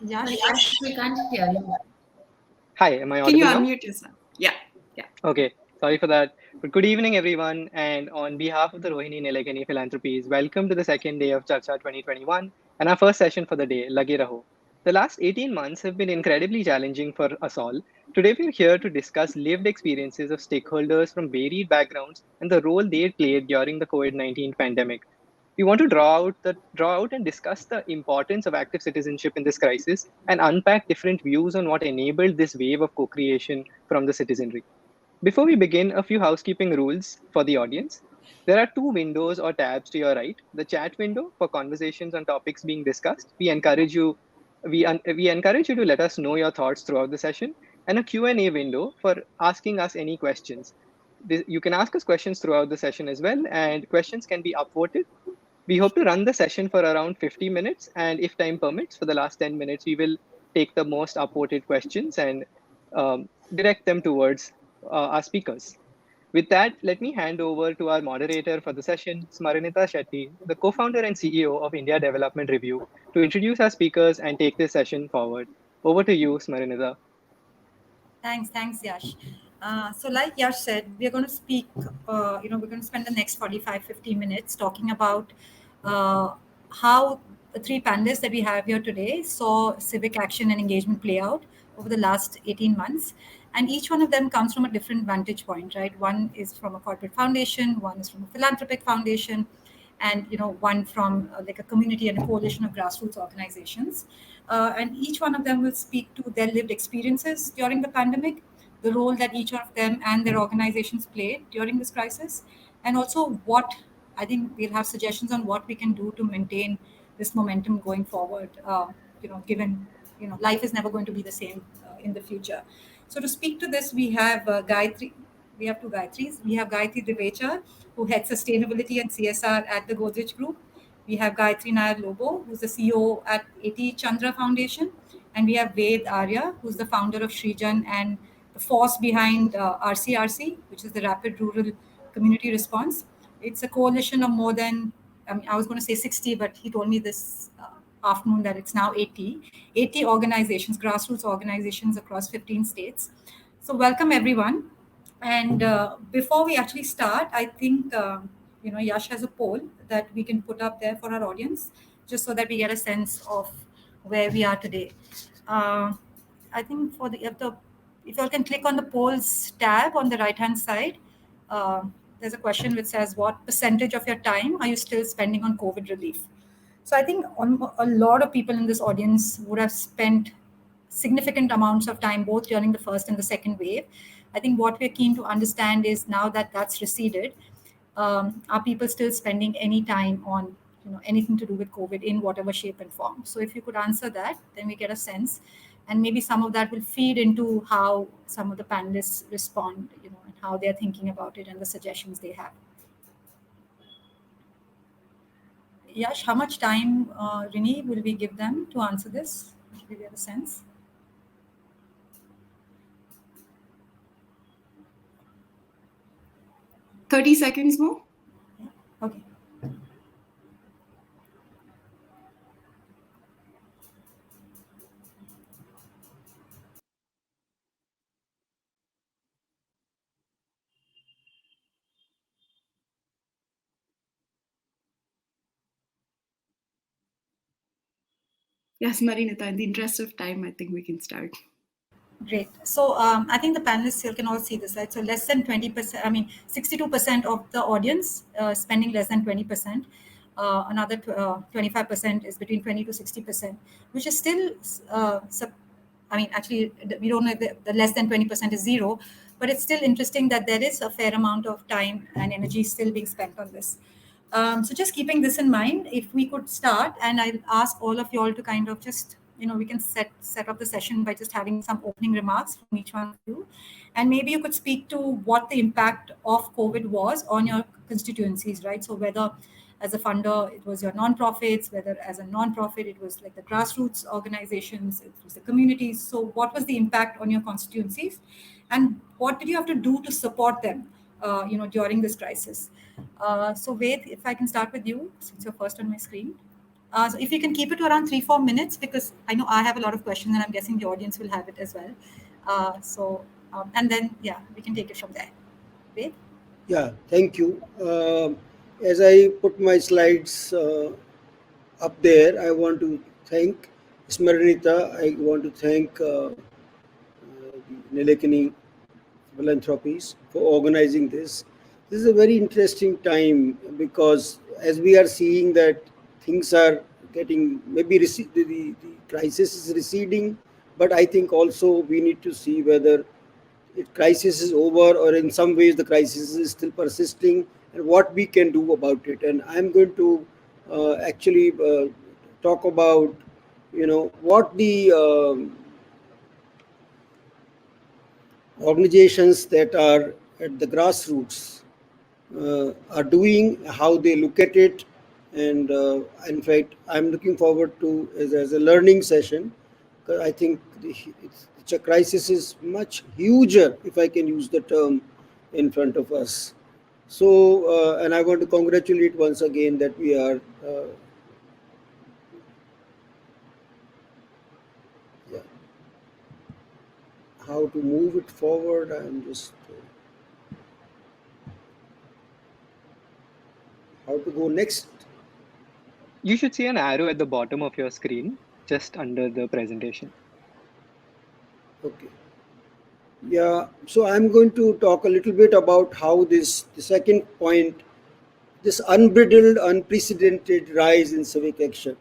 Yash, we can't hear you. Hi, am I Can you audible now? unmute yourself? Yeah. Okay, sorry for that. But good evening, everyone. And on behalf of the Rohini Nilekani Philanthropies, welcome to the second day of Charcha 2021 and our first session for the day, Lage Raho. The last 18 months have been incredibly challenging for us all. Today, we're here to discuss lived experiences of stakeholders from varied backgrounds and the role they played during the COVID-19 pandemic. We want to draw out and discuss the importance of active citizenship in this crisis and unpack different views on what enabled this wave of co-creation from the citizenry. Before we begin, a few housekeeping rules for the audience. There are two windows or tabs to your right. The chat window for conversations on topics being discussed. We encourage you to let us know your thoughts throughout the session, and a Q&A window for asking us any questions. You can ask us questions throughout the session as well, and questions can be upvoted. We hope to run the session for around 50 minutes, and if time permits, for the last 10 minutes, we will take the most upvoted questions and direct them towards our speakers. With that, let me hand over to our moderator for the session, Smaranita Shetty, the co-founder and CEO of India Development Review, to introduce our speakers and take this session forward. Over to you, Smaranita. Thanks, Yash. So like Yash said, we're going to speak, we're going to spend the next 45, 50 minutes talking about how the three panelists that we have here today saw civic action and engagement play out over the last 18 months. And each one of them comes from a different vantage point, right? One is from a corporate foundation, one is from a philanthropic foundation, and one from like a community and a coalition of grassroots organizations. And each one of them will speak to their lived experiences during the pandemic, the role that each of them and their organizations played during this crisis, and also what I think we'll have suggestions on what we can do to maintain this momentum going forward. Given life is never going to be the same in the future. So to speak to this, we have Gayatri. We have two Gayatris. We have Gayatri Divecha, who heads sustainability and CSR at the Godrej Group. We have Gayatri Nair Lobo, who's the CEO at A.T. Chandra Foundation. And we have Ved Arya, who's the founder of Shrijan and the force behind RCRC, which is the Rapid Rural Community Response. It's a coalition of more than, I was going to say 60, but he told me this afternoon that it's now 80 organizations, grassroots organizations across 15 states. So welcome, everyone. And before we actually start, I think, Yash has a poll that we can put up there for our audience, just so that we get a sense of where we are today. I think if you all can click on the polls tab on the right-hand side, there's a question which says, what percentage of your time are you still spending on COVID relief? So I think a lot of people in this audience would have spent significant amounts of time both during the first and the second wave. I think what we're keen to understand is now that that's receded, are people still spending any time on anything to do with COVID in whatever shape and form? So if you could answer that, then we get a sense, and maybe some of that will feed into how some of the panelists respond, and how they're thinking about it and the suggestions they have. Yash, how much time, Rini, will we give them to answer this? Should we get a sense? 30 seconds more. Okay. Yes, Marinita, in the interest of time, I think we can start. Great. So I think the panelists here can all see this, right? So less than 20%, 62% of the audience spending less than 20%. Another 25% is between 20 to 60%, which is still, actually, we don't know if the less than 20% is zero, but it's still interesting that there is a fair amount of time and energy still being spent on this. So just keeping this in mind, if we could start, and I'll ask all of you all to kind of just, we can set up the session by just having some opening remarks from each one of you. And maybe you could speak to what the impact of COVID was on your constituencies, right? So whether as a funder, it was your non-profits, whether as a non-profit, it was like the grassroots organizations, it was the communities. So what was the impact on your constituencies? And what did you have to do to support them, during this crisis? So Ved, if I can start with you, since you're first on my screen. So if you can keep it to around 3-4 minutes, because I know I have a lot of questions and I'm guessing the audience will have it as well. And then, we can take it from there. Ved? Yeah, thank you. As I put my slides up there, I want to thank Smaranita. I want to thank the Nilekani Philanthropies for organizing this. This is a very interesting time because as we are seeing that things are getting, maybe the crisis is receding, but I think also we need to see whether crisis is over or in some ways the crisis is still persisting and what we can do about it. And I'm going to actually talk about, what the organizations that are at the grassroots are doing, how they look at it. And in fact, I'm looking forward to as a learning session, because I think the crisis is much huger, if I can use the term, in front of us. So, and I want to congratulate once again that we are how to move it forward. I'm just how to go next. You should see an arrow at the bottom of your screen, just under the presentation. Okay. Yeah, so I'm going to talk a little bit about how the second point, this unbridled, unprecedented rise in civic action.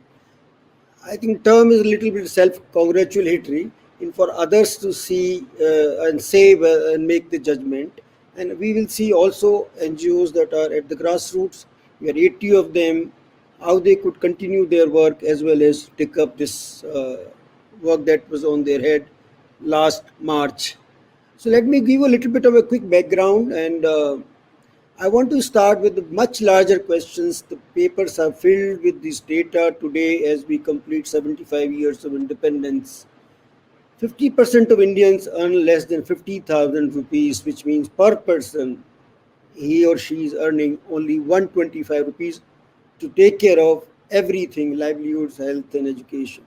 I think term is a little bit self-congratulatory in for others to see and say and make the judgment. And we will see also NGOs that are at the grassroots. We are 80 of them, how they could continue their work as well as take up this work that was on their head last March. So let me give you a little bit of a quick background, and I want to start with the much larger questions. The papers are filled with this data today as we complete 75 years of independence. 50% of Indians earn less than 50,000 rupees, which means per person, he or she is earning only 125 rupees to take care of everything, livelihoods, health, and education.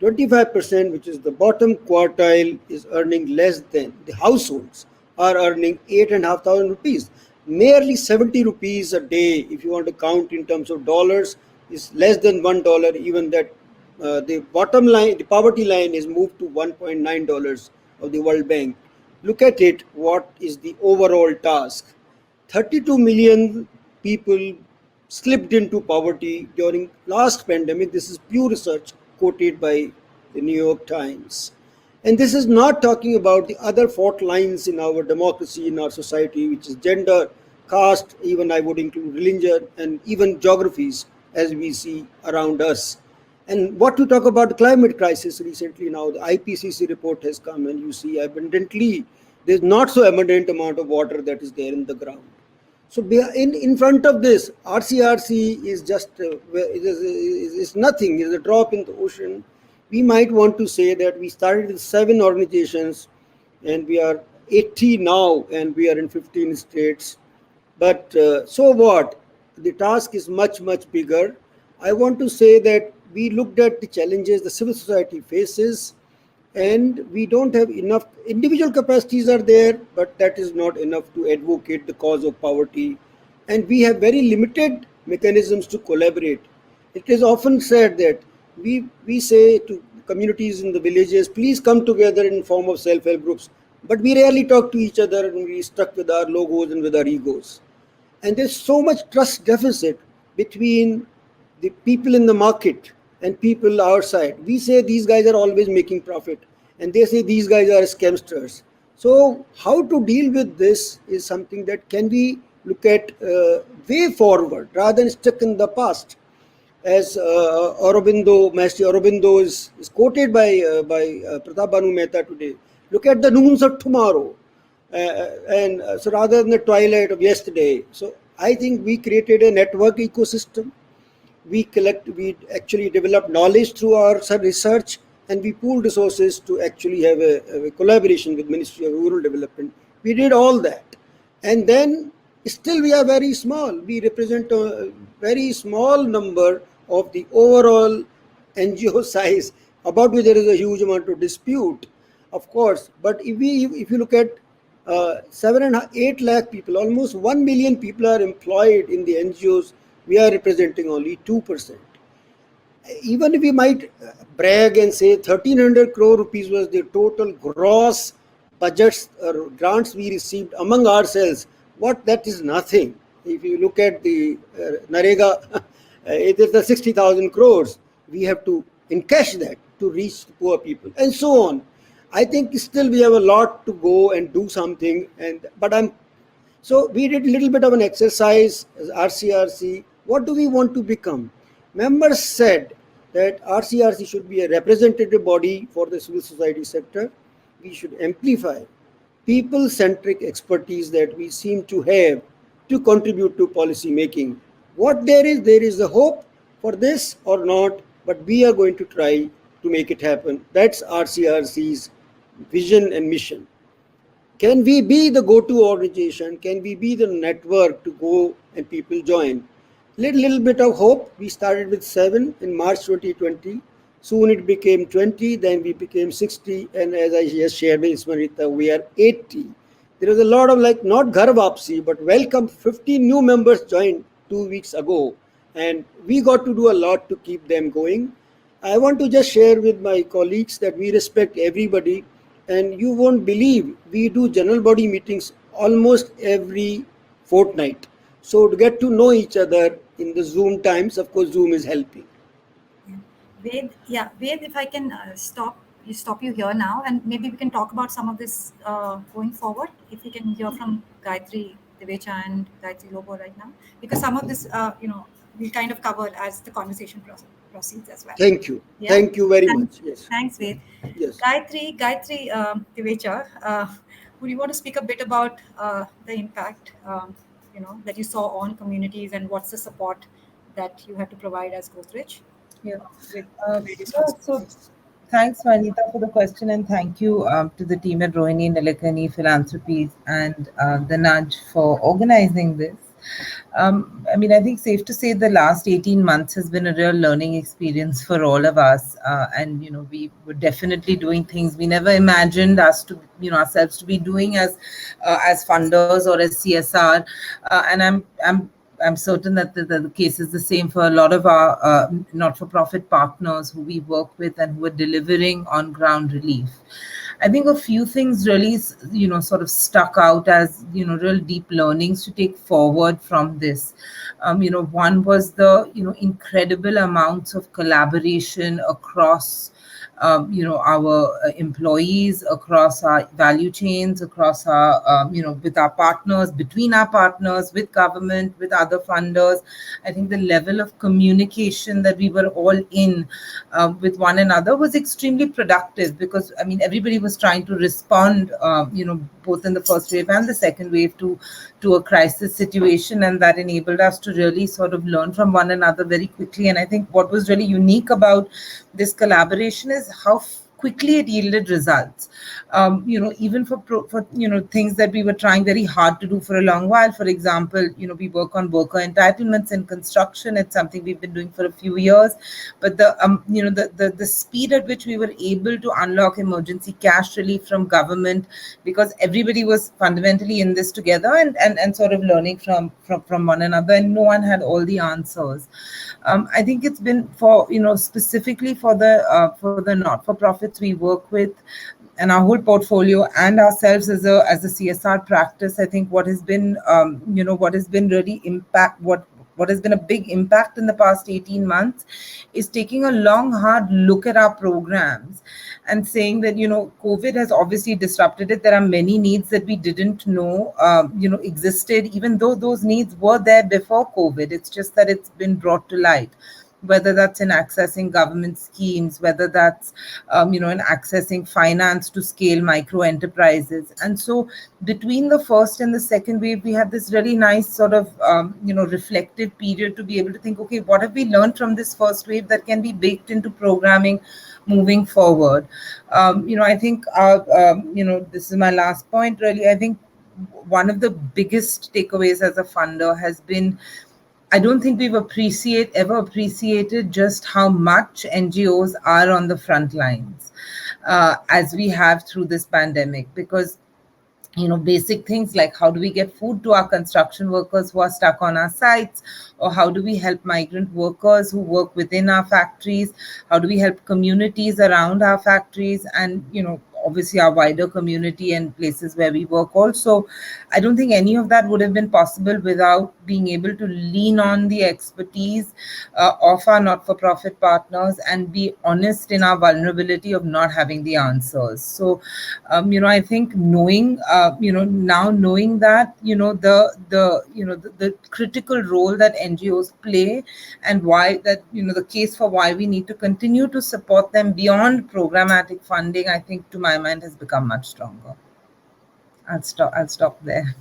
25%, which is the bottom quartile, is earning less than, the households are earning 8,500 rupees. Merely 70 rupees a day, if you want to count in terms of dollars, is less than $1. Even that the bottom line, the poverty line is moved to $1.9 of the World Bank. Look at it, what is the overall task? 32 million people slipped into poverty during last pandemic. This is Pew Research quoted by the New York Times. And this is not talking about the other fault lines in our democracy, in our society, which is gender, caste, even I would include religion, and even geographies, as we see around us. And what to talk about the climate crisis recently now, the IPCC report has come, and you see abundantly, there's not so abundant amount of water that is there in the ground. So in front of this, RCRC is just, is nothing, is a drop in the ocean. We might want to say that we started with 7 organizations and we are 80 now, and we are in 15 states. But so what? The task is much, much bigger. I want to say that we looked at the challenges the civil society faces, and we don't have enough. Individual capacities are there, but that is not enough to advocate the cause of poverty. And we have very limited mechanisms to collaborate. It is often said that we say to communities in the villages, please come together in form of self-help groups. But we rarely talk to each other, and we stuck with our logos and with our egos. And there's so much trust deficit between the people in the market and people outside. We say these guys are always making profit, and they say these guys are scamsters. So how to deal with this is something that can we look at way forward rather than stuck in the past. As Master Aurobindo is quoted by Pratap Banu Mehta today. Look at the noons of tomorrow. So rather than the twilight of yesterday. So I think we created a network ecosystem. We actually developed knowledge through our research, and we pooled resources to actually have a collaboration with Ministry of Rural Development. We did all that. And then still we are very small. We represent a very small number of the overall NGO size, about which there is a huge amount of dispute, of course. But if you look at 8 lakh people, almost 1 million people are employed in the NGOs, we are representing only 2%. Even if we might brag and say 1300 crore rupees was the total gross budgets or grants we received among ourselves, that is nothing. If you look at the Narega, it is the 60,000 crores. We have to encash that to reach the poor people, and so on. I think still we have a lot to go and do something. So we did a little bit of an exercise as RCRC. What do we want to become? Members said that RCRC should be a representative body for the civil society sector. We should amplify people-centric expertise that we seem to have to contribute to policy making. What there is a hope for this or not, but we are going to try to make it happen. That's RCRC's vision and mission. Can we be the go-to organization? Can we be the network to go and people join? Little bit of hope. We started with 7 in March 2020. Soon it became 20, then we became 60, and as I just shared with Ismarita, we are 80. There was a lot of not ghar wapsi, but welcome. 15 new members joined 2 weeks ago, and we got to do a lot to keep them going. I want to just share with my colleagues that we respect everybody, and you won't believe we do general body meetings almost every fortnight. So to get to know each other in the Zoom times, of course, Zoom is helping. Ved, if I can stop you here now, and maybe we can talk about some of this going forward. If we can hear from Gayatri Devecha and Gayatri Lobo right now, because some of this, we'll kind of cover as the conversation proceeds as well. Thank you. Yeah. Thank you very much. Yes. Thanks, Ved. Yes. Gayatri Devecha, would you want to speak a bit about the impact, that you saw on communities, and what's the support that you had to provide as Godrej? Yeah. So thanks, Vanita, for the question, and thank you to the team at Rohini Nilekani Philanthropies and the Nudge for organizing this. I think safe to say the last 18 months has been a real learning experience for all of us, and we were definitely doing things we never imagined ourselves to be doing as funders or as CSR, and I'm certain that the case is the same for a lot of our not-for-profit partners who we work with and who are delivering on-ground relief. I think a few things really, sort of stuck out as, real deep learnings to take forward from this. One was the, incredible amounts of collaboration across our employees, across our value chains, across our, with our partners, between our partners, with government, with other funders. I think the level of communication that we were all in with one another was extremely productive, because, everybody was trying to respond, both in the first wave and the second wave to a crisis situation, and that enabled us to really sort of learn from one another very quickly. And I think what was really unique about this collaboration is how quickly it yielded results. Even for things that we were trying very hard to do for a long while. For example, we work on worker entitlements in construction. It's something we've been doing for a few years, but the speed at which we were able to unlock emergency cash relief from government, because everybody was fundamentally in this together and sort of learning from one another, and no one had all the answers. I think it's been for specifically for the not-for-profits we work with, and our whole portfolio, and ourselves as a CSR practice. I think what has been what has been a big impact in the past 18 months is taking a long, hard look at our programs and saying that, COVID has obviously disrupted it. There are many needs that we didn't know, existed, even though those needs were there before COVID. It's just that it's been brought to light, whether that's in accessing government schemes, whether that's, in accessing finance to scale micro enterprises. And so between the first and the second wave, we had this really nice sort of, reflective period to be able to think, okay, what have we learned from this first wave that can be baked into programming moving forward? I think, this is my last point, really. I think one of the biggest takeaways as a funder has been, I don't think we've ever appreciated just how much NGOs are on the front lines as we have through this pandemic. Because basic things like how do we get food to our construction workers who are stuck on our sites, or how do we help migrant workers who work within our factories, how do we help communities around our factories, and obviously our wider community and places where we work also. I don't think any of that would have been possible without being able to lean on the expertise of our not-for-profit partners and be honest in our vulnerability of not having the answers. So, I think knowing that, the critical role that NGOs play, and why that, the case for why we need to continue to support them beyond programmatic funding, I think to my mind has become much stronger. I'll stop there.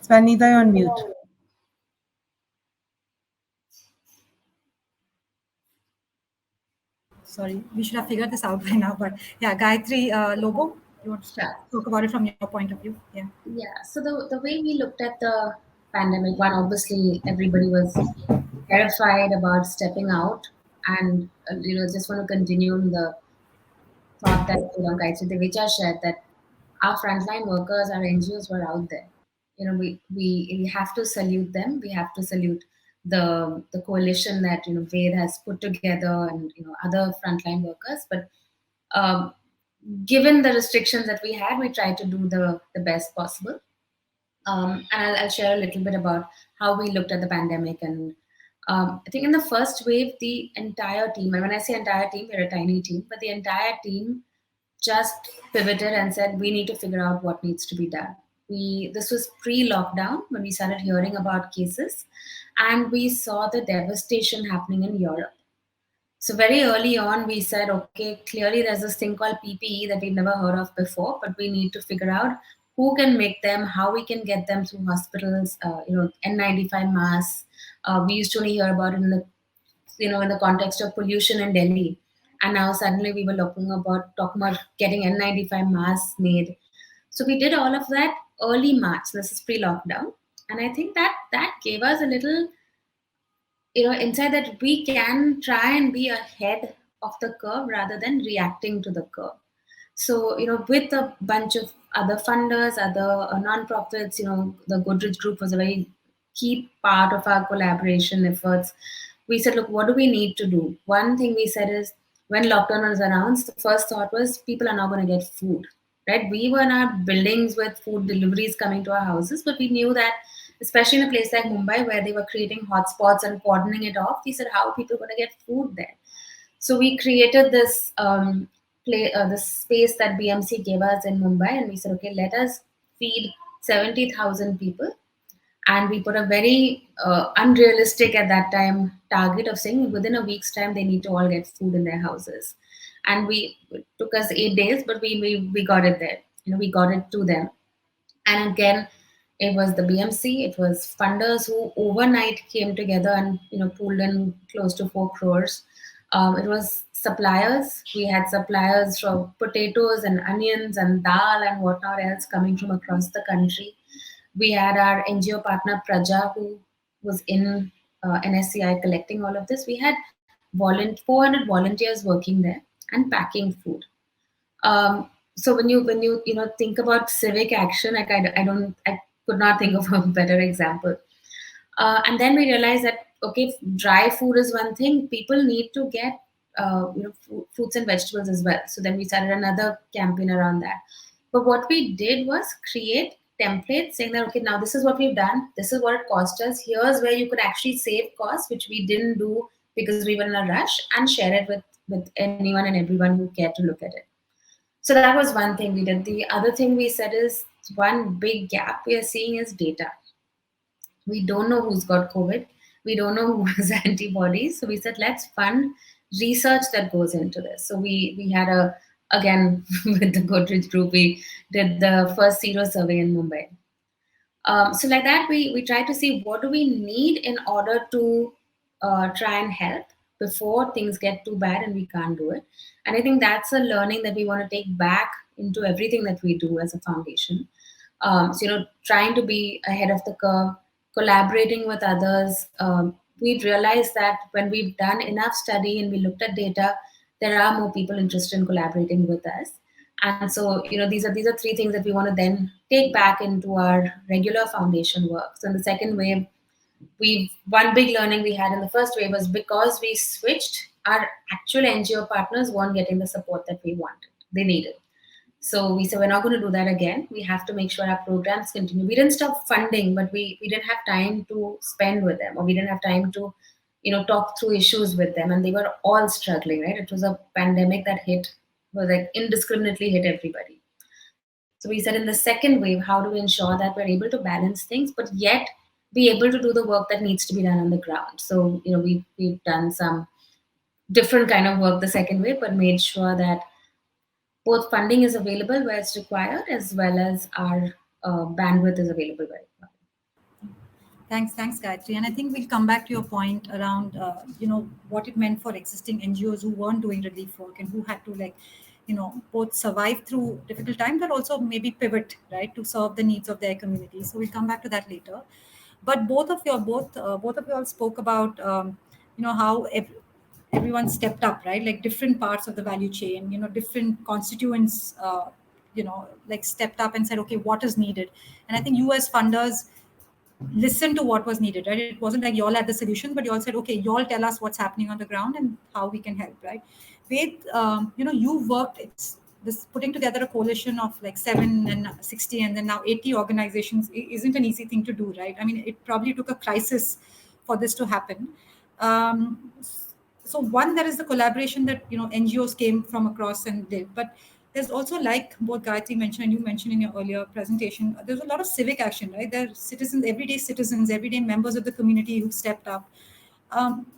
Svanita, you're on mute. Sorry, we should have figured this out by now, but yeah, Gayatri, Lobo, you want to talk about it from your point of view? Yeah. So the way we looked at the pandemic, one, obviously everybody was terrified about stepping out, and just want to continue the thought that Gayatri Devija shared, that our frontline workers, our NGOs were out there. We have to salute them. We have to salute the coalition that Ved has put together, and other frontline workers. But given the restrictions that we had, we tried to do the best possible. And I'll share a little bit about how we looked at the pandemic. And I think in the first wave, the entire team, and when I say entire team, we're a tiny team, but the entire team just pivoted and said, we need to figure out what needs to be done. This was pre-lockdown when we started hearing about cases, and we saw the devastation happening in Europe. So very early on, we said, okay, clearly there's this thing called PPE that we've never heard of before, but we need to figure out who can make them, how we can get them through hospitals, N95 masks. We used to only hear about it in the context of pollution in Delhi. And now suddenly we were talking about getting N95 masks made. So we did all of that early March. This is pre-lockdown. And I think that gave us a little insight that we can try and be ahead of the curve rather than reacting to the curve. So, with a bunch of other funders, other nonprofits, the Godrej Group was a very key part of our collaboration efforts. We said, look, what do we need to do? One thing we said is, when lockdown was announced, the first thought was people are not going to get food, right? We were in our buildings with food deliveries coming to our houses, but we knew that, especially in a place like Mumbai, where they were creating hotspots and cordoning it off, we said, how are people going to get food there? So we created this this space that BMC gave us in Mumbai, and we said, okay, let us feed 70,000 people. And we put a very unrealistic at that time target of saying within a week's time, they need to all get food in their houses. And it took us 8 days, but we got it there. We got it to them. And again, it was the BMC, it was funders who overnight came together and pooled in close to 4 crores. It was suppliers. We had suppliers from potatoes and onions and dal and whatnot else coming from across the country. We had our NGO partner Praja, who was in NSCI collecting all of this. We had 400 volunteers working there and packing food. So when you think about civic action, like I could not think of a better example. And then we realized that okay, dry food is one thing. People need to get fruits and vegetables as well. So then we started another campaign around that. But what we did was create templates saying that okay, now this is what we've done. This is what it cost us. Here's where you could actually save costs, which we didn't do because we were in a rush, and share it with anyone and everyone who cared to look at it. So that was one thing we did. The other thing we said is one big gap we are seeing is data. We don't know who's got COVID. We don't know who has antibodies. So we said, let's fund research that goes into this. So we had again, with the Godrej group, we did the first Zero survey in Mumbai. So like that, we try to see what do we need in order to try and help before things get too bad and we can't do it. And I think that's a learning that we want to take back into everything that we do as a foundation. So, trying to be ahead of the curve, collaborating with others. We've realized that when we've done enough study and we looked at data, there are more people interested in collaborating with us. And so, these are three things that we want to then take back into our regular foundation work. So in the second wave, one big learning we had in the first wave was because we switched, our actual NGO partners weren't getting the support that we wanted. They needed. So we said, we're not going to do that again. We have to make sure our programs continue. We didn't stop funding, but we didn't have time to spend with them, or we didn't have time to, talk through issues with them. And they were all struggling, right? It was a pandemic that was like indiscriminately hit everybody. So we said in the second wave, how do we ensure that we're able to balance things, but yet be able to do the work that needs to be done on the ground? So, we've done some different kind of work the second wave, but made sure that both funding is available where it's required, as well as our bandwidth is available where required. Thanks, Gayatri. And I think we'll come back to your point around, what it meant for existing NGOs who weren't doing relief work and who had to both survive through difficult times, but also maybe pivot, right, to serve the needs of their community. So we'll come back to that later. But both of you all spoke about, how everyone stepped up, right? Like different parts of the value chain, different constituents, stepped up and said, okay, what is needed? And I think you as funders listened to what was needed, right? It wasn't like you all had the solution, but you all said, okay, you all tell us what's happening on the ground and how we can help, right? Ved, you worked, it's this putting together a coalition of like 7 and 60 and then now 80 organizations isn't an easy thing to do, right? I mean, it probably took a crisis for this to happen. So one, there is the collaboration that NGOs came from across and did, but there's also, like both Gayatri mentioned and you mentioned in your earlier presentation, there's a lot of civic action, right? There are citizens, everyday members of the community who stepped up.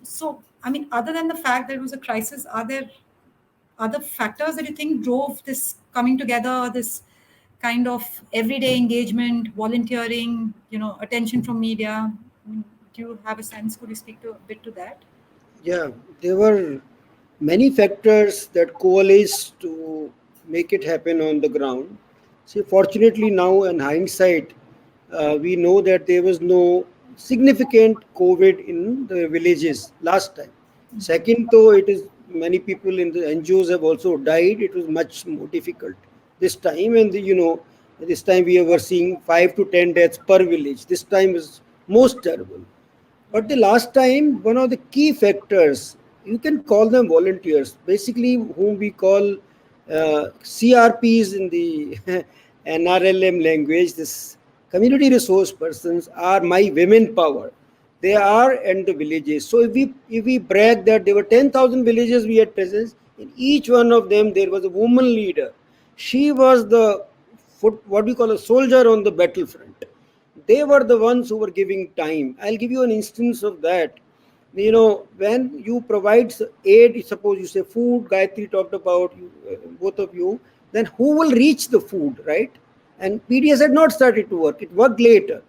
So, I mean, other than the fact that it was a crisis, are there other factors that you think drove this coming together, this kind of everyday engagement, volunteering, attention from media? Do you have a sense? Could you speak a bit to that? Yeah, there were many factors that coalesced to make it happen on the ground. See, fortunately now in hindsight, we know that there was no significant COVID in the villages last time. Second, though, it is many people in the NGOs have also died. It was much more difficult this time, and this time we were seeing 5 to 10 deaths per village. This time is most terrible. But the last time, one of the key factors, you can call them volunteers, basically whom we call CRPs in the NRLM language. This community resource persons are my women power. They are in the villages. So if we brag that there were 10,000 villages we had presence, in each one of them there was a woman leader. She was what we call a soldier on the battlefront. They were the ones who were giving time. I'll give you an instance of that. When you provide aid, suppose you say food, Gayatri talked about, both of you, then who will reach the food, right? And PDS had not started to work. It worked later.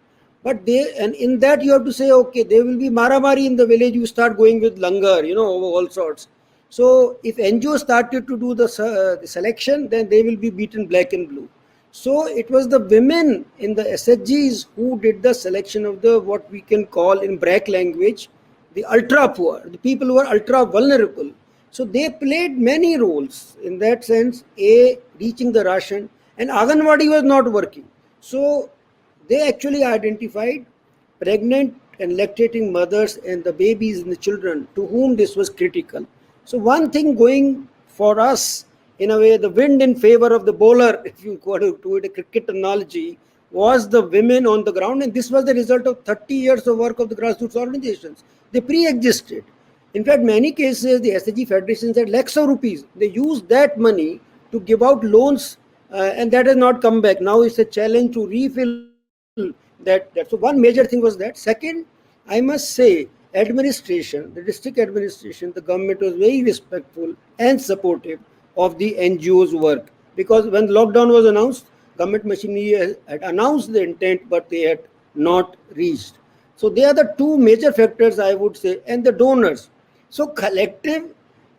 But in that you have to say, okay, there will be maramari in the village. You start going with langar, over all sorts. So if NGO started to do the selection, then they will be beaten black and blue. So it was the women in the SHGs who did the selection of the what we can call in BRAC language the ultra poor, the people who are ultra vulnerable. So they played many roles in that sense. A, reaching the ration, and Anganwadi was not working. So they actually identified pregnant and lactating mothers and the babies and the children to whom this was critical. So one thing going for us, in a way, the wind in favor of the bowler, if you go to it a cricket analogy, was the women on the ground, and this was the result of 30 years of work of the grassroots organizations. They pre-existed. In fact, many cases, the SHG federations had lakhs of rupees. They used that money to give out loans, and that has not come back. Now it's a challenge to refill that. So one major thing was that. Second, I must say, administration, the district administration, the government was very respectful and supportive of the NGOs' work, because when lockdown was announced, government machinery had announced the intent, but they had not reached. So they are the two major factors, I would say, and the donors. So collective,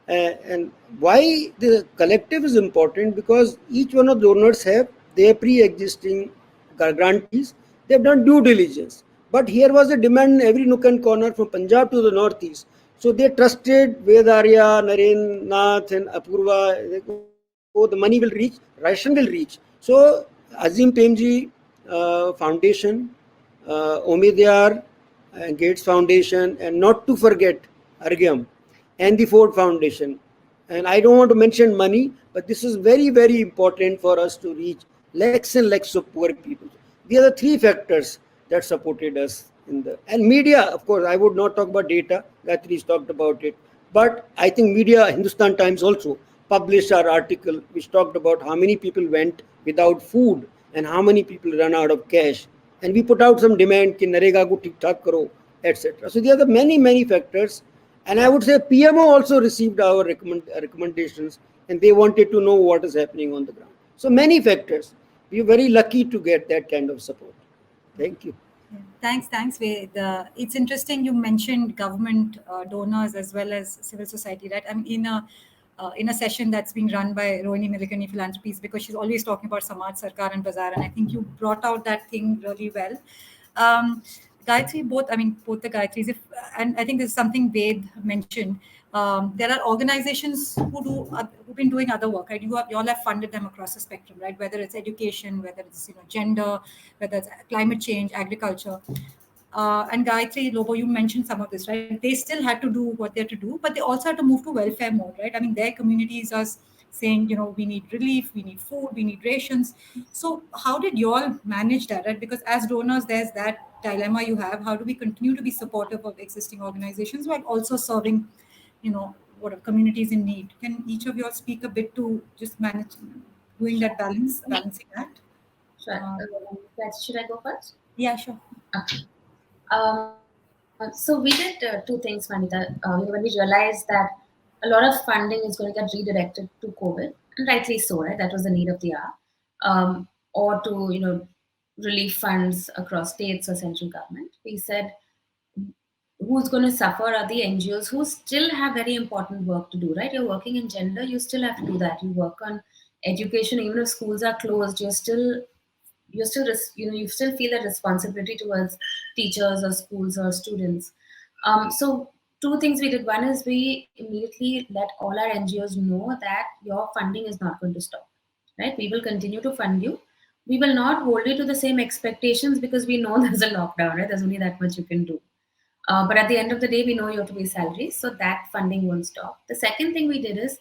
and why the collective is important, because each one of the donors have their pre-existing grantees. They have done due diligence. But here was a demand in every nook and corner from Punjab to the northeast. So they trusted Vedarya, Naren, Nath, and Apurva. Oh, the money will reach, ration will reach. So Azim Premji Foundation, Omidyar, Gates Foundation, and not to forget Argyam and the Ford Foundation. And I don't want to mention money, but this is very, very important for us to reach lakhs and lakhs of poor people. These are the three factors that supported us in the, and media, of course. I would not talk about data. Gayatri's talked about it, but I think media, Hindustan Times also published our article which talked about how many people went without food and how many people run out of cash. And we put out some demand ki Narega ko theek thak karo, etc. So there are the many factors. And I would say PMO also received our recommendations, and they wanted to know what is happening on the ground. So many factors. We are very lucky to get that kind of support. Thank you. Thanks, Ved. It's interesting you mentioned government donors as well as civil society, right? I mean, in a session that's being run by Rohini Nilekani Philanthropies, because she's always talking about Samaj, Sarkar and Bazaar, and I think you brought out that thing really well. Gayatri, both the Gayatris, and I think this is something Ved mentioned. There are organizations who've been doing other work, right? You all have funded them across the spectrum, right? Whether it's education, whether it's gender, whether it's climate change, agriculture. And Gayatri, Lobo, you mentioned some of this, right? They still had to do what they had to do, but they also had to move to welfare mode, right? I mean, their communities are saying, we need relief, we need food, we need rations. So how did you all manage that, right? Because as donors, there's that dilemma you have. How do we continue to be supportive of existing organizations while also serving, what are communities in need? Can each of you all speak a bit to just manage doing that balancing act? Sure. Should I go first? Yeah, sure. Okay. So we did two things, Vanita. When we realized that a lot of funding is going to get redirected to COVID, and rightly so, right? That was the need of the hour, or to relief funds across states or central government. We said, who's going to suffer are the NGOs who still have very important work to do, right? You're working in gender, you still have to do that. You work on education, even if schools are closed, you still feel that responsibility towards teachers or schools or students. So two things we did. One is we immediately let all our NGOs know that your funding is not going to stop, right? We will continue to fund you. We will not hold you to the same expectations because we know there's a lockdown, right? There's only that much you can do. But at the end of the day, we know you have to pay salaries, so that funding won't stop. The second thing we did is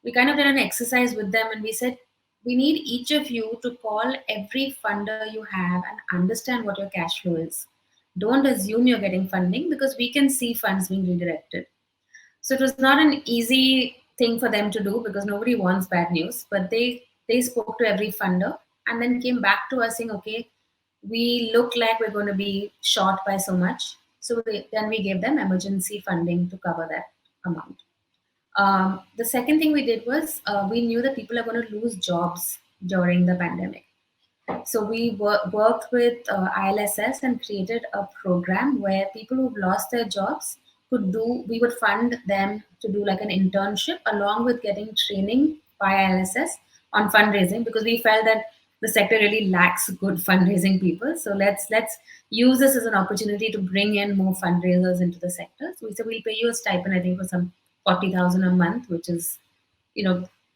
we kind of did an exercise with them, and we said, we need each of you to call every funder you have and understand what your cash flow is. Don't assume you're getting funding because we can see funds being redirected. So it was not an easy thing for them to do because nobody wants bad news, but they spoke to every funder and then came back to us saying, okay, we look like we're going to be short by so much. So then we gave them emergency funding to cover that amount. The second thing we did was we knew that people are going to lose jobs during the pandemic. So we worked with ILSS and created a program where people who've lost their jobs, we would fund them to do like an internship along with getting training by LSS on fundraising, because we felt that the sector really lacks good fundraising people. So let's use this as an opportunity to bring in more fundraisers into the sector. So we said we'll pay you a stipend, I think for some 40,000 a month, which is,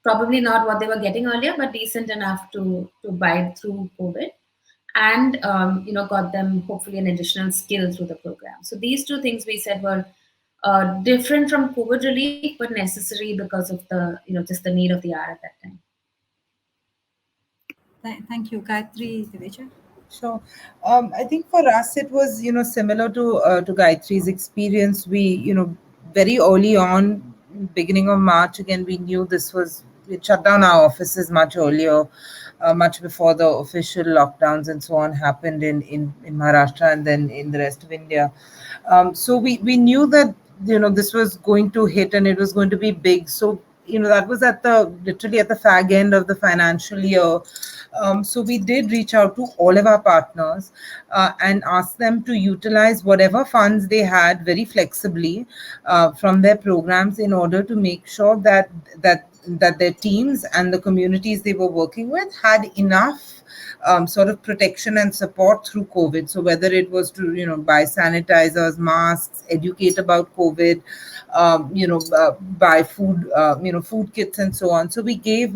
probably not what they were getting earlier, but decent enough to bide through COVID, and got them hopefully an additional skill through the program. So these two things we said were different from COVID relief, but necessary because of the just the need of the hour at that time. Thank you, Gayatri. Diveja? Sure. I think for us it was, similar to Gayatri's experience. We, very early on, beginning of March, again, we knew we shut down our offices much earlier, much before the official lockdowns and so on happened in Maharashtra and then in the rest of India. So we knew that, this was going to hit and it was going to be big. So, that was literally at the fag end of the financial year. So we did reach out to all of our partners and ask them to utilize whatever funds they had very flexibly from their programs in order to make sure that their teams and the communities they were working with had enough sort of protection and support through COVID. So whether it was to, buy sanitizers, masks, educate about COVID, buy food, food kits and so on. So we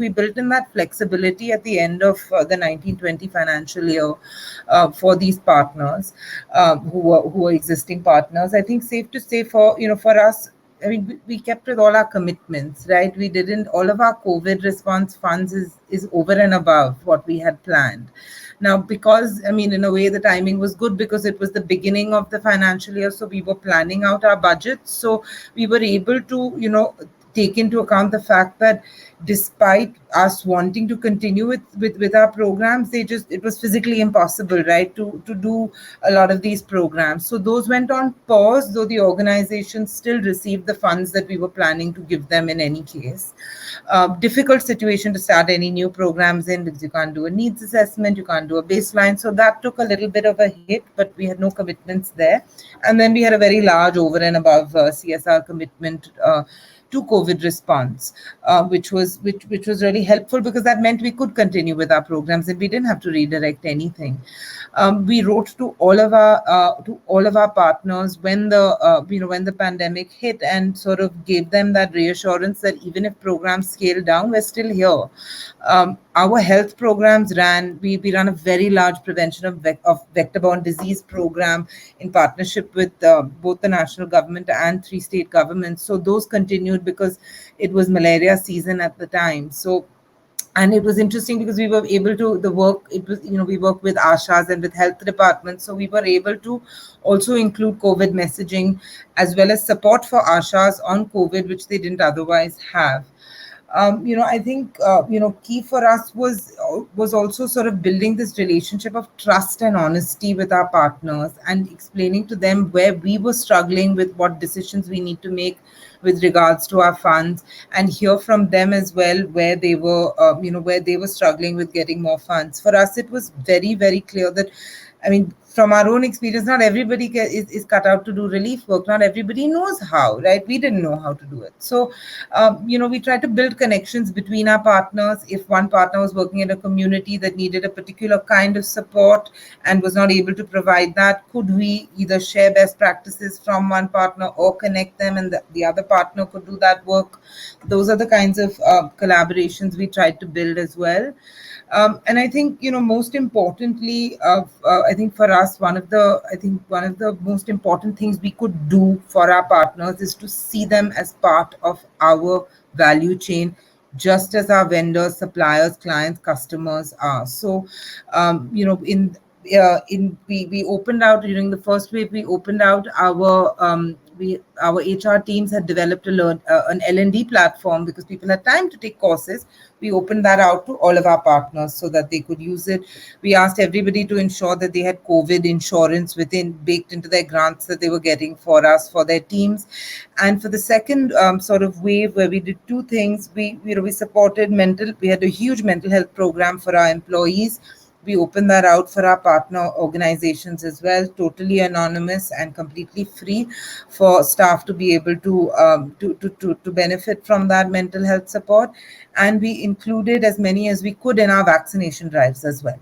built in that flexibility at the end of the 1920 financial year for these partners who are existing partners. I think safe to say for us, I mean, we kept with all our commitments, right? We didn't, all of our COVID response funds is over and above what we had planned. Now, because, I mean, in a way, the timing was good because it was the beginning of the financial year. So we were planning out our budgets. So we were able to, take into account the fact that despite us wanting to continue with our programs, it was physically impossible, right, to do a lot of these programs. So those went on pause, though the organization still received the funds that we were planning to give them in any case. Difficult situation to start any new programs in, because you can't do a needs assessment, you can't do a baseline. So that took a little bit of a hit, but we had no commitments there. And then we had a very large over and above CSR commitment to COVID response, which was really helpful because that meant we could continue with our programs and we didn't have to redirect anything. We wrote to all of our partners when the pandemic hit and sort of gave them that reassurance that even if programs scale down, we're still here. Our health programs we ran a very large prevention of vector-borne disease program in partnership with both the national government and 3 state governments. So those continued because it was malaria season at the time. So, and it was interesting because we were able to, we work with ASHAs and with health departments. So we were able to also include COVID messaging as well as support for ASHAs on COVID, which they didn't otherwise have. I think, key for us was also sort of building this relationship of trust and honesty with our partners and explaining to them where we were struggling with what decisions we need to make with regards to our funds, and hear from them as well where they were struggling with getting more funds. For us, it was very, very clear that, I mean, from our own experience, not everybody is cut out to do relief work. Not everybody knows how, right? We didn't know how to do it. So, we tried to build connections between our partners. If one partner was working in a community that needed a particular kind of support and was not able to provide that, could we either share best practices from one partner or connect them and the other partner could do that work? Those are the kinds of collaborations we tried to build as well. And I think, most importantly, I think for us, one of the most important things we could do for our partners is to see them as part of our value chain, just as our vendors, suppliers, clients, customers are. So, we opened out during the first wave. We opened out our HR teams had developed an L&D platform because people had time to take courses. We opened that out to all of our partners so that they could use it. We asked everybody to ensure that they had COVID insurance baked into their grants that they were getting for their teams. And for the second sort of wave where we did two things, we supported we had a huge mental health program for our employees. We open that out for our partner organizations as well, totally anonymous and completely free for staff to be able to benefit from that mental health support. And we included as many as we could in our vaccination drives as well.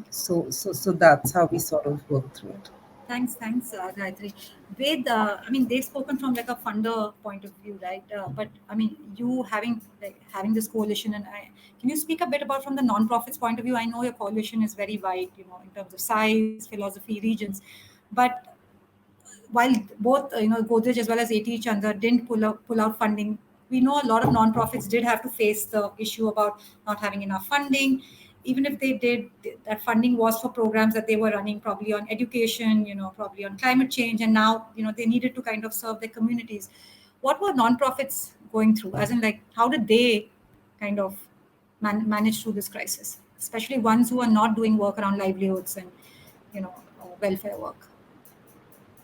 So that's how we sort of work through it. Thanks, Gayatri. Ved, I mean, they've spoken from like a funder point of view, right? But I mean, you having this coalition, and can you speak a bit about from the non-profits point of view? I know your coalition is very wide, in terms of size, philosophy, regions, but while both Godrej as well as AT Chandra didn't pull out funding, we know a lot of nonprofits did have to face the issue about not having enough funding. Even if they did, that funding was for programs that they were running, probably on education, probably on climate change, and now they needed to kind of serve their communities. What were nonprofits going through? As in, like, how did they kind of manage through this crisis, especially ones who are not doing work around livelihoods and welfare work?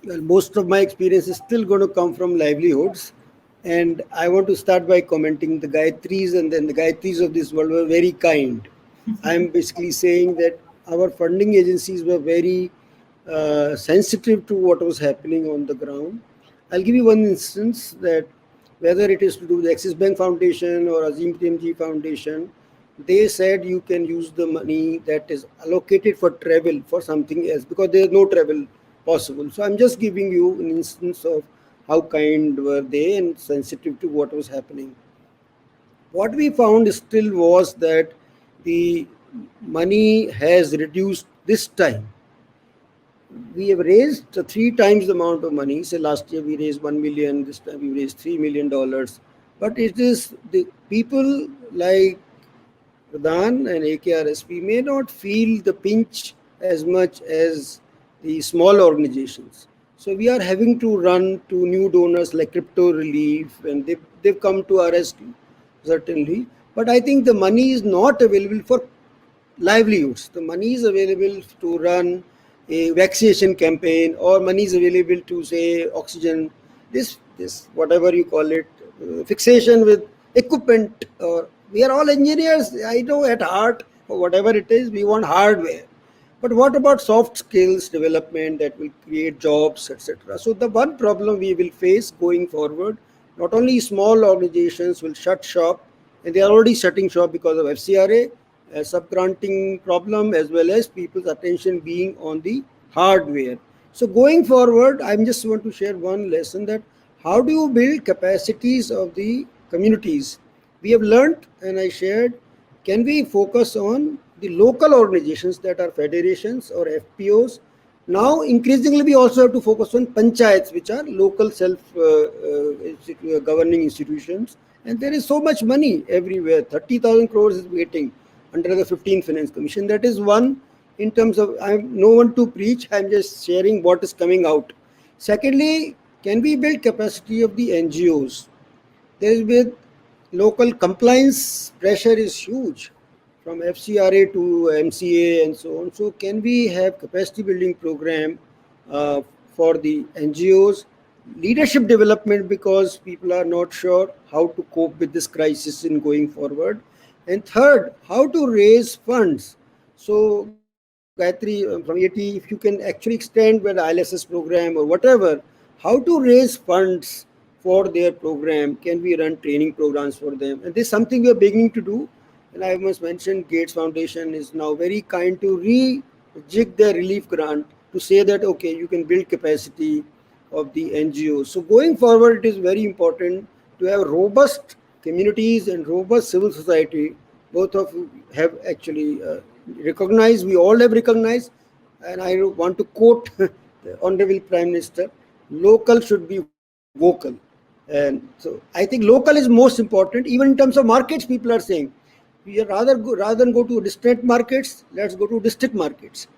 Well, most of my experience is still going to come from livelihoods. And I want to start by commenting the Gayatris, and then the Gayatris of this world were very kind. I'm basically saying that our funding agencies were very sensitive to what was happening on the ground. I'll give you one instance that whether it is to do with the Axis Bank Foundation or Azim Premji Foundation, they said you can use the money that is allocated for travel for something else because there is no travel possible. So I'm just giving you an instance of how kind were they and sensitive to what was happening. What we found still was that the money has reduced this time. We have raised 3 times the amount of money. Say last year we raised 1 million, this time we raised $3 million. But it is the people like Pradhan and AKRSP may not feel the pinch as much as the small organizations. So we are having to run to new donors like Crypto Relief, and they've come to our rescue, certainly. But I think the money is not available for livelihoods. The money is available to run a vaccination campaign, or money is available to say oxygen, this whatever you call it, fixation with equipment. Or we are all engineers. I know at heart, or whatever it is, we want hardware. But what about soft skills development that will create jobs, etc.? So the one problem we will face going forward, not only small organizations will shut shop, and they are already shutting shop because of FCRA, a subgranting problem, as well as people's attention being on the hardware. So going forward, I just want to share one lesson, that how do you build capacities of the communities? We have learned, and I shared, can we focus on the local organizations that are federations or FPOs? Now, increasingly, we also have to focus on panchayats, which are local self-governing institutions. And there is so much money everywhere. 30,000 crores is waiting under the 15th Finance Commission. That is one. In terms of, I'm no one to preach, I'm just sharing what is coming out. Secondly, can we build capacity of the NGOs? There is with local compliance pressure is huge, from FCRA to MCA and so on. So can we have capacity building program for the NGOs? Leadership development, because people are not sure how to cope with this crisis in going forward. And third, how to raise funds. So Gayatri from AT, if you can actually extend with the ILSS program or whatever, how to raise funds for their program? Can we run training programs for them? And this is something we are beginning to do. And I must mention Gates Foundation is now very kind to rejig their relief grant to say that, okay, you can build capacity of the NGOs. So going forward, it is very important to have robust communities and robust civil society. Both of you have actually recognized, we all have recognized, and I want to quote the Honorable Prime Minister, local should be vocal. And so I think local is most important. Even in terms of markets, people are saying, we are rather than go to distant markets, let's go to district markets,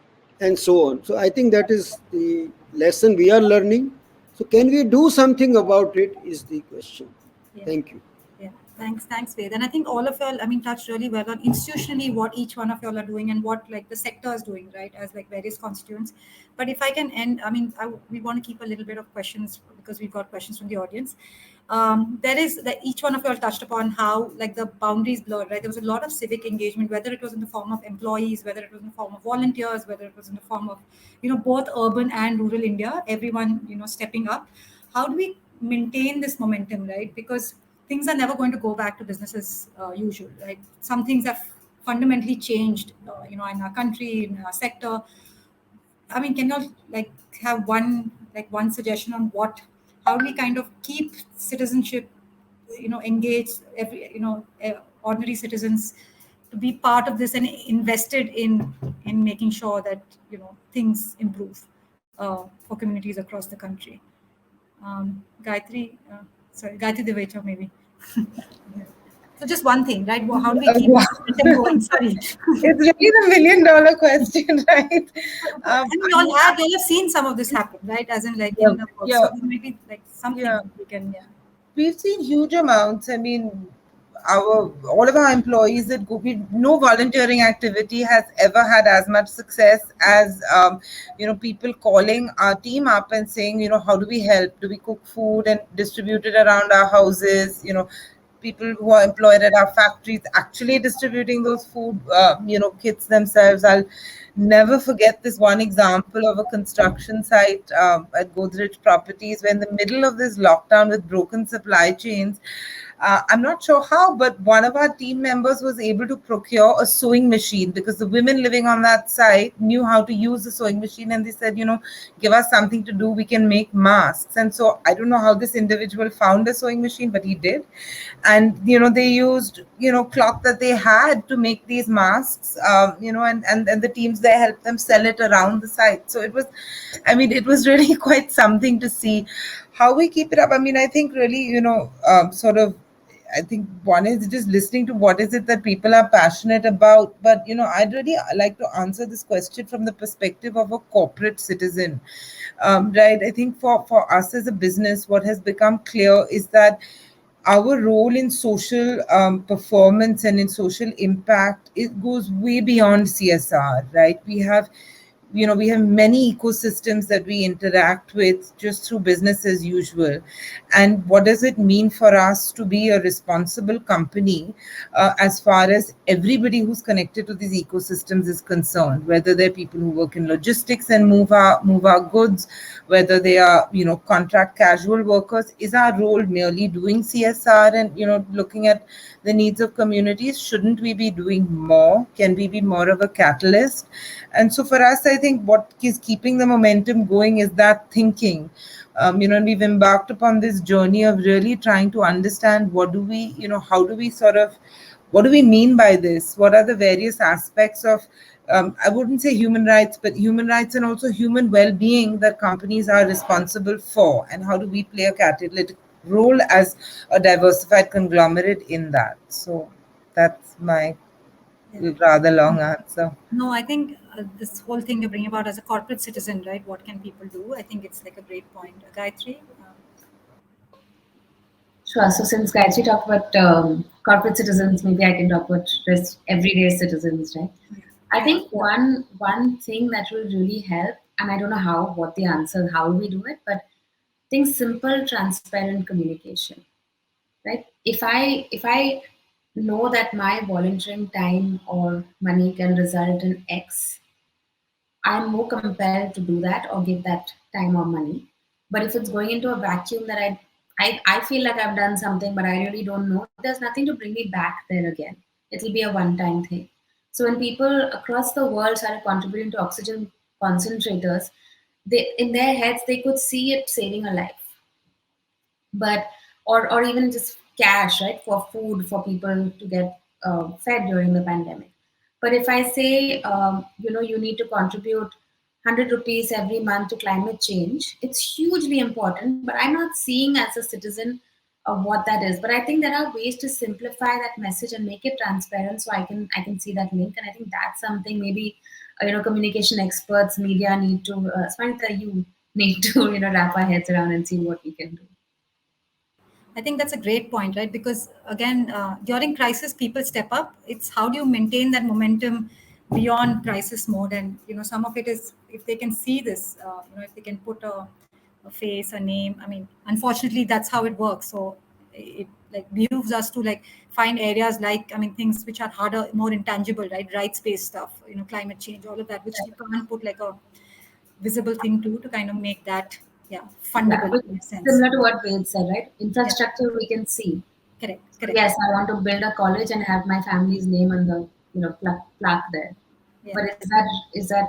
and so on. So I think that is the lesson we are learning. So can we do something about it is the question. Yeah. Thank you. Yeah, thanks, Ved. And I think all of y'all, I mean, touched really well on institutionally what each one of y'all are doing and what like the sector is doing, right, as like various constituents. But if I can end, I mean, we want to keep a little bit of questions because we've got questions from the audience. there is that each one of you all touched upon how like the boundaries blurred, right? There was a lot of civic engagement, whether it was in the form of employees, whether it was in the form of volunteers, whether it was in the form of, both urban and rural India, everyone, stepping up. How do we maintain this momentum, right? Because things are never going to go back to business as usual, right? Some things have fundamentally changed, in our country, in our sector. I mean, can you like have one suggestion on how do we kind of keep citizenship, engaged, ordinary citizens to be part of this and invested in making sure that things improve for communities across the country. Gayatri, Gayatri Devecha maybe. So just one thing, right? Well, how do we keep momentum going? Sorry. It's really the $1 million question, right? And y'all have seen some of this happen, right? As in like in the work. So maybe like something we can, We've seen huge amounts. I mean, all of our employees at Gopi, no volunteering activity has ever had as much success as people calling our team up and saying, how do we help? Do we cook food and distribute it around our houses? People who are employed at our factories actually distributing those food kits themselves. I'll never forget this one example of a construction site at Godrej Properties, when in the middle of this lockdown with broken supply chains, I'm not sure how, but one of our team members was able to procure a sewing machine because the women living on that site knew how to use the sewing machine, and they said, give us something to do, we can make masks. And so I don't know how this individual found a sewing machine, but he did. And they used cloth that they had to make these masks, and the teams there helped them sell it around the site. So it was really quite something to see how we keep it up. I mean, I think really I think one is just listening to what is it that people are passionate about. But, I'd really like to answer this question from the perspective of a corporate citizen, right? I think for us as a business, what has become clear is that our role in social performance and in social impact, it goes way beyond CSR, right? We have many ecosystems that we interact with just through business as usual. And what does it mean for us to be a responsible company as far as everybody who's connected to these ecosystems is concerned, whether they're people who work in logistics and move our goods, whether they are, contract casual workers. Is our role merely doing CSR and, looking at the needs of communities? Shouldn't we be doing more? Can we be more of a catalyst? And so for us, I think what is keeping the momentum going is that thinking. And we've embarked upon this journey of really trying to understand what do we mean by this? What are the various aspects of, I wouldn't say human rights, but human rights and also human well-being that companies are responsible for? And how do we play a catalytic role as a diversified conglomerate in that? So that's my rather long answer. No, I think this whole thing you bring about as a corporate citizen, right? What can people do? I think it's like a great point. Gayatri? Sure. So since Gayatri talked about corporate citizens, maybe I can talk about just everyday citizens, right? I think one thing that will really help, and I don't know what the answer, how we do it, but think simple, transparent communication, right? If I know that my volunteering time or money can result in X, I'm more compelled to do that or give that time or money. But if it's going into a vacuum that I feel like I've done something, but I really don't know, there's nothing to bring me back there again. It'll be a one-time thing. So when people across the world started contributing to oxygen concentrators, in their heads, they could see it saving a life. But or even just cash, right, for food for people to get fed during the pandemic. But if I say you need to contribute 100 rupees every month to climate change, it's hugely important, but I'm not seeing as a citizen of what that is. But I think there are ways to simplify that message and make it transparent so I can see that link. And I think that's something maybe communication experts, media need to Smanita, you need to wrap our heads around and see what we can do. I think that's a great point, right? Because again, during crisis, people step up. It's how do you maintain that momentum beyond crisis mode? And some of it is if they can see this, if they can put a a face, a name. I mean, unfortunately, that's how it works. So it like behooves us to like find areas like, I mean, things which are harder, more intangible, right? Rights-based stuff, climate change, all of that, which you can't put like a visible thing to kind of make that, fundable which in a is sense. similar to what Ved said, right? Infrastructure we can see. Correct. So Correct. yes, I want to build a college and have my family's name on the plaque there. Yeah. But is that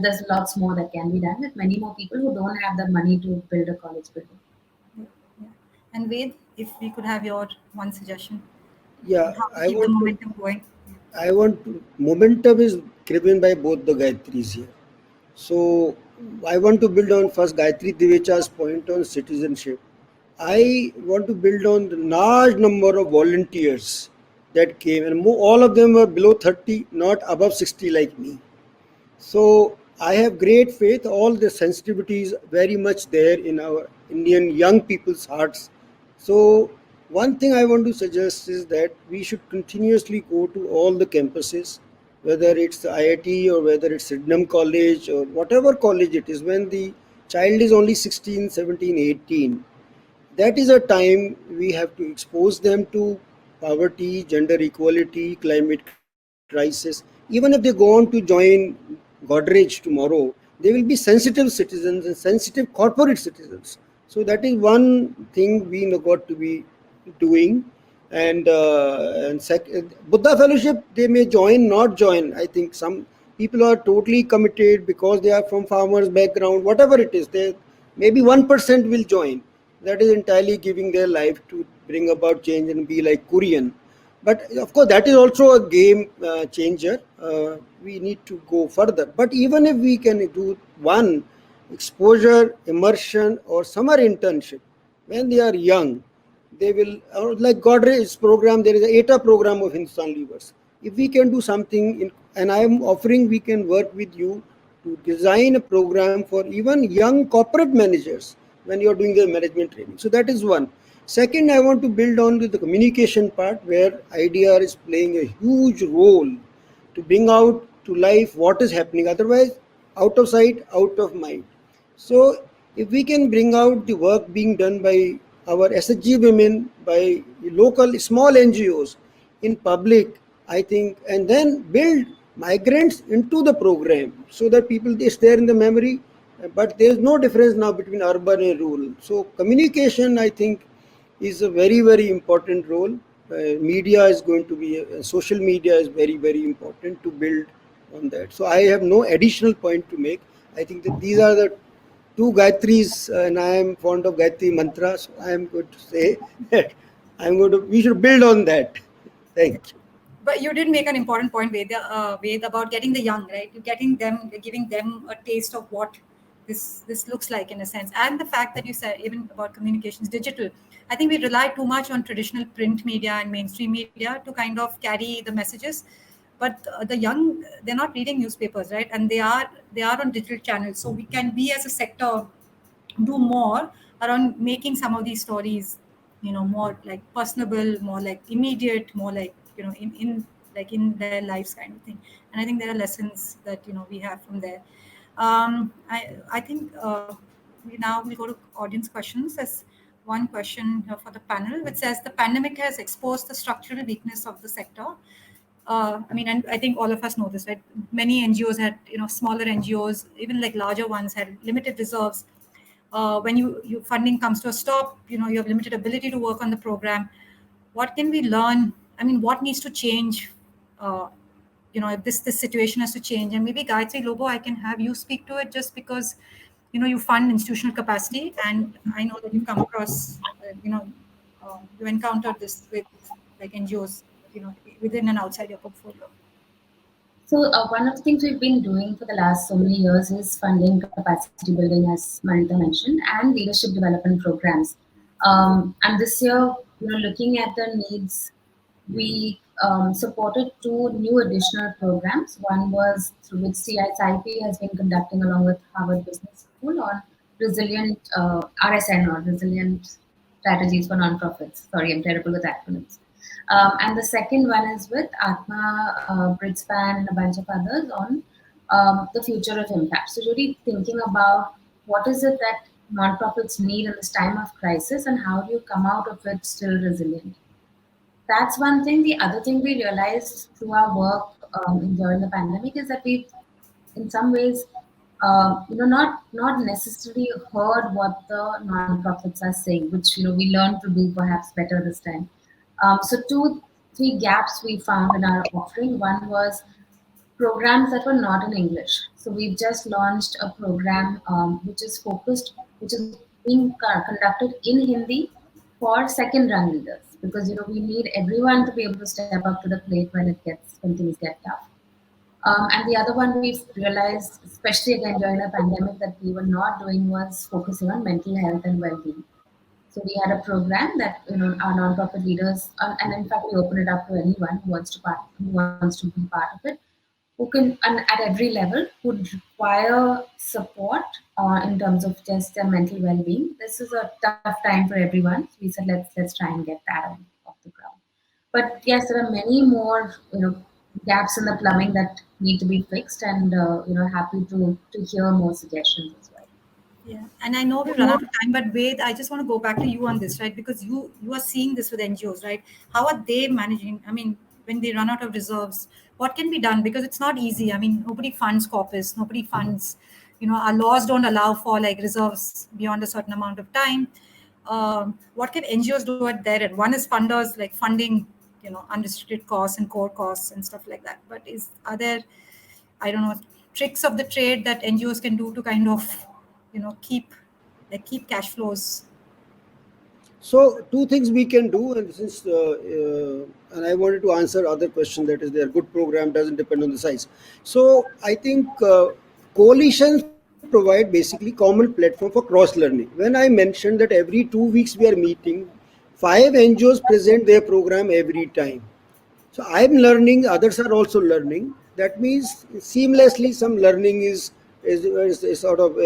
there's lots more that can be done with many more people who don't have the money to build a college building. Yeah. And Ved, if we could have your one suggestion on Yeah, how to keep the momentum going. momentum is driven by both the Gayatris here. So I want to build on first Gayatri Divecha's point on citizenship. I want to build on the large number of volunteers that came, and all of them were below 30, not above 60 like me. So I have great faith. All the sensitivity is very much there in our Indian young people's hearts. So one thing I want to suggest is that we should continuously go to all the campuses, whether it's the IIT or whether it's Sydenham College or whatever college it is, when the child is only 16, 17, 18. That is a time we have to expose them to poverty, gender equality, climate crisis. Even if they go on to join Godrej tomorrow, they will be sensitive citizens and sensitive corporate citizens. So that is one thing we got to be doing. And Buddha Fellowship, they may join, not join. I think some people are totally committed because they are from farmers background, whatever it is. They maybe 1% will join. That is entirely giving their life to bring about change and be like Korean. But of course, that is also a game changer. We need to go further. But even if we can do one exposure, immersion, or summer internship when they are young, they will, like Godrej's program, there is a ETA program of Hindustan Levers. If we can do something, and I am offering, we can work with you to design a program for even young corporate managers when you are doing their management training. So that is one. Second, I want to build on to the communication part where IDR is playing a huge role to bring out to life what is happening. Otherwise, out of sight, out of mind. So if we can bring out the work being done by our SHG women, by local small NGOs in public, I think, and then build migrants into the program so that people is there in the memory, but there is no difference now between urban and rural. So communication, I think, is a very important role. Media is going to be social media is very important to build on that. So I have no additional point to make. I think that these are the two Gayatris, and I am fond of Gayatri mantra. So I am going to say that we should build on that. Thank you. But you did make an important point, Ved, about getting the young, right? You're giving them a taste of what this looks like in a sense, and the fact that you said even about communications, digital. I think we rely too much on traditional print media and mainstream media to kind of carry the messages, but the young, they're not reading newspapers, right? And they are on digital channels, so we can be as a sector do more around making some of these stories more like personable, more like immediate, more like in their lives kind of thing. And I think there are lessons that we have from there. I think we now will go to audience questions. There's one question here for the panel which says, the pandemic has exposed the structural weakness of the sector. I mean, and I think all of us know this, right? Many NGOs had, smaller NGOs, even like larger ones, had limited reserves. When you funding comes to a stop, you have limited ability to work on the program. What can we learn? I mean, what needs to change? If this situation has to change, and maybe Gayatri Lobo, I can have you speak to it, just because you fund institutional capacity, and I know that you've come across, you encountered this with like NGOs, within and outside your portfolio. So one of the things we've been doing for the last so many years is funding capacity building, as Manita mentioned, and leadership development programs. And this year, looking at the needs, we supported two new additional programs. One was through which CIP has been conducting along with Harvard Business School on resilient RSN, or resilient strategies for nonprofits. Sorry, I'm terrible with acronyms. And the second one is with Atma, Bridgespan, and a bunch of others on the future of impact. So really thinking about what is it that nonprofits need in this time of crisis, and how do you come out of it still resilient? That's one thing. The other thing we realized through our work during the pandemic is that we, in some ways, not necessarily heard what the nonprofits are saying, which we learned to do perhaps better this time. So two, three gaps we found in our offering. One was programs that were not in English. So we've just launched a program which is being conducted in Hindi for second run leaders, because we need everyone to be able to step up to the plate when things get tough. And the other one we've realized, especially again during the pandemic, that we were not doing was focusing on mental health and well-being. So we had a program that our nonprofit leaders, and in fact we open it up to anyone who wants to be part of it, who can, and at every level, would require support in terms of just their mental well-being. This is a tough time for everyone. So we said let's try and get that off the ground. But yes, there are many more gaps in the plumbing that need to be fixed, and happy to hear more suggestions as well. Yeah, and I know we've run out of time, but Ved, I just want to go back to you on this, right? Because you are seeing this with NGOs, right? How are they managing? I mean, when they run out of reserves, what can be done? Because it's not easy. I mean, nobody funds corpus, nobody funds, our laws don't allow for like reserves beyond a certain amount of time. What can NGOs do at their end? One is funders, like funding, unrestricted costs and core costs and stuff like that. But are there, I don't know, tricks of the trade that NGOs can do to kind of keep cash flows? So two things we can do, and since and I wanted to answer other question, that is, their good program doesn't depend on the size. So I think coalitions provide basically common platform for cross learning. When I mentioned that every 2 weeks we are meeting, 5 NGOs present their program every time. So I'm learning, others are also learning. That means seamlessly some learning is sort of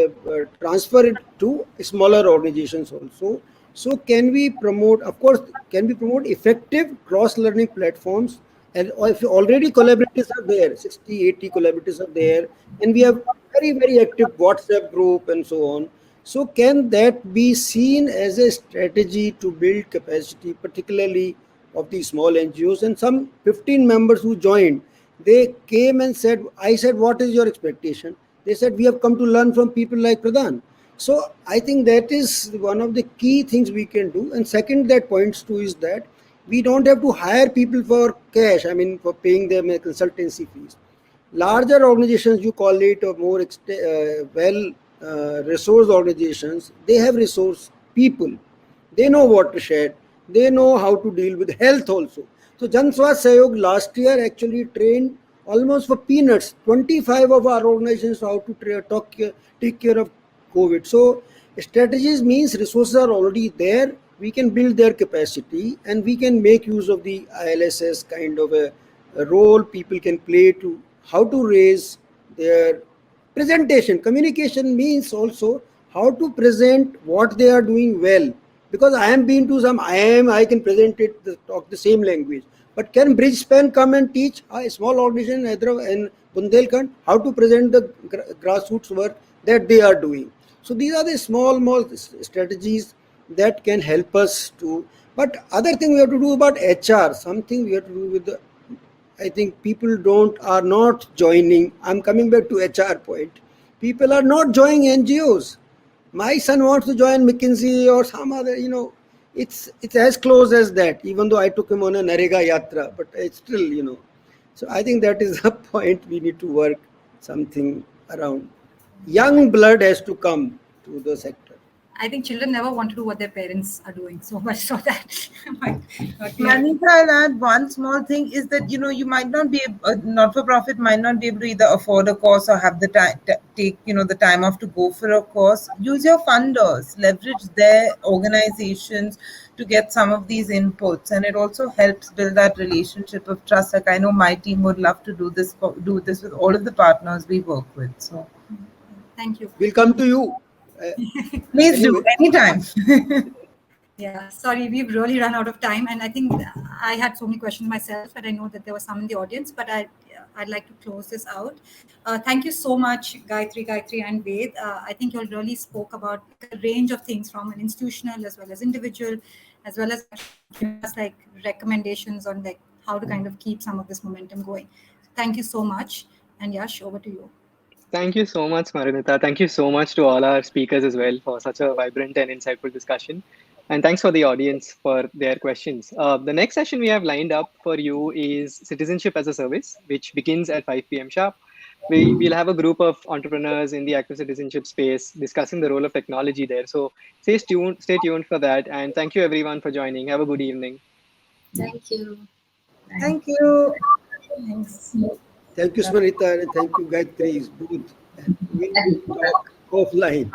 transferred to smaller organizations also. So can we promote, of course, can we promote effective cross-learning platforms? And if already collaborators are there, 60, 80 collaborators are there, and we have very, very active WhatsApp group and so on. So can that be seen as a strategy to build capacity, particularly of these small NGOs? And some 15 members who joined, they came and said, I said, what is your expectation? They said, we have come to learn from people like Pradhan. So I think that is one of the key things we can do. And second, that points to is that we don't have to hire people for cash, I mean, for paying them a consultancy fees. Larger organizations, you call it, or more resource organizations, they have resource people. They know what to share. They know how to deal with health also. So Jan Swasth Sahayog last year actually trained almost for peanuts 25 of our organizations how to take care of COVID. So strategies means resources are already there. We can build their capacity, and we can make use of the ILSS kind of a role people can play to how to raise their presentation. Communication means also how to present what they are doing well. Because I am been to some I can present it, talk the same language. But can Bridgespan come and teach a small organization in Bundelkhand how to present the grassroots work that they are doing? So these are the small strategies that can help us to. But other thing we have to do about HR, something we have to do with the, I think people are not joining. I'm coming back to HR point. People are not joining NGOs. My son wants to join McKinsey or some other, it's as close as that, even though I took him on a Narega Yatra, but it's still, So I think that is a point we need to work something around. Young blood has to come to the sector. I think children never want to do what their parents are doing so much so that. Manita, I'll add one small thing is that, you might not be, not-for-profit might not be able to either afford a course or have the time, take, the time off to go for a course. Use your funders, leverage their organizations to get some of these inputs. And it also helps build that relationship of trust. Like I know my team would love to do this with all of the partners we work with. So thank you. We'll come to you. Please do, anytime. Yeah, sorry, we've really run out of time, and I think I had so many questions myself, but I know that there were some in the audience. But I'd like to close this out. Thank you so much, Gayatri, and Ved. I think you all really spoke about a range of things from an institutional as well as individual, as well as giving us like recommendations on like how to kind of keep some of this momentum going. Thank you so much, and Yash, over to you. Thank you so much, Marinita. Thank you so much to all our speakers as well for such a vibrant and insightful discussion. And thanks for the audience for their questions. The next session we have lined up for you is Citizenship as a Service, which begins at 5 p.m. sharp. We'll have a group of entrepreneurs in the active citizenship space discussing the role of technology there. So stay tuned for that. And thank you everyone for joining. Have a good evening. Thank you. Thank you. Thanks. Thank you, Smarita, and thank you, Gayatri, both. And we'll talk offline.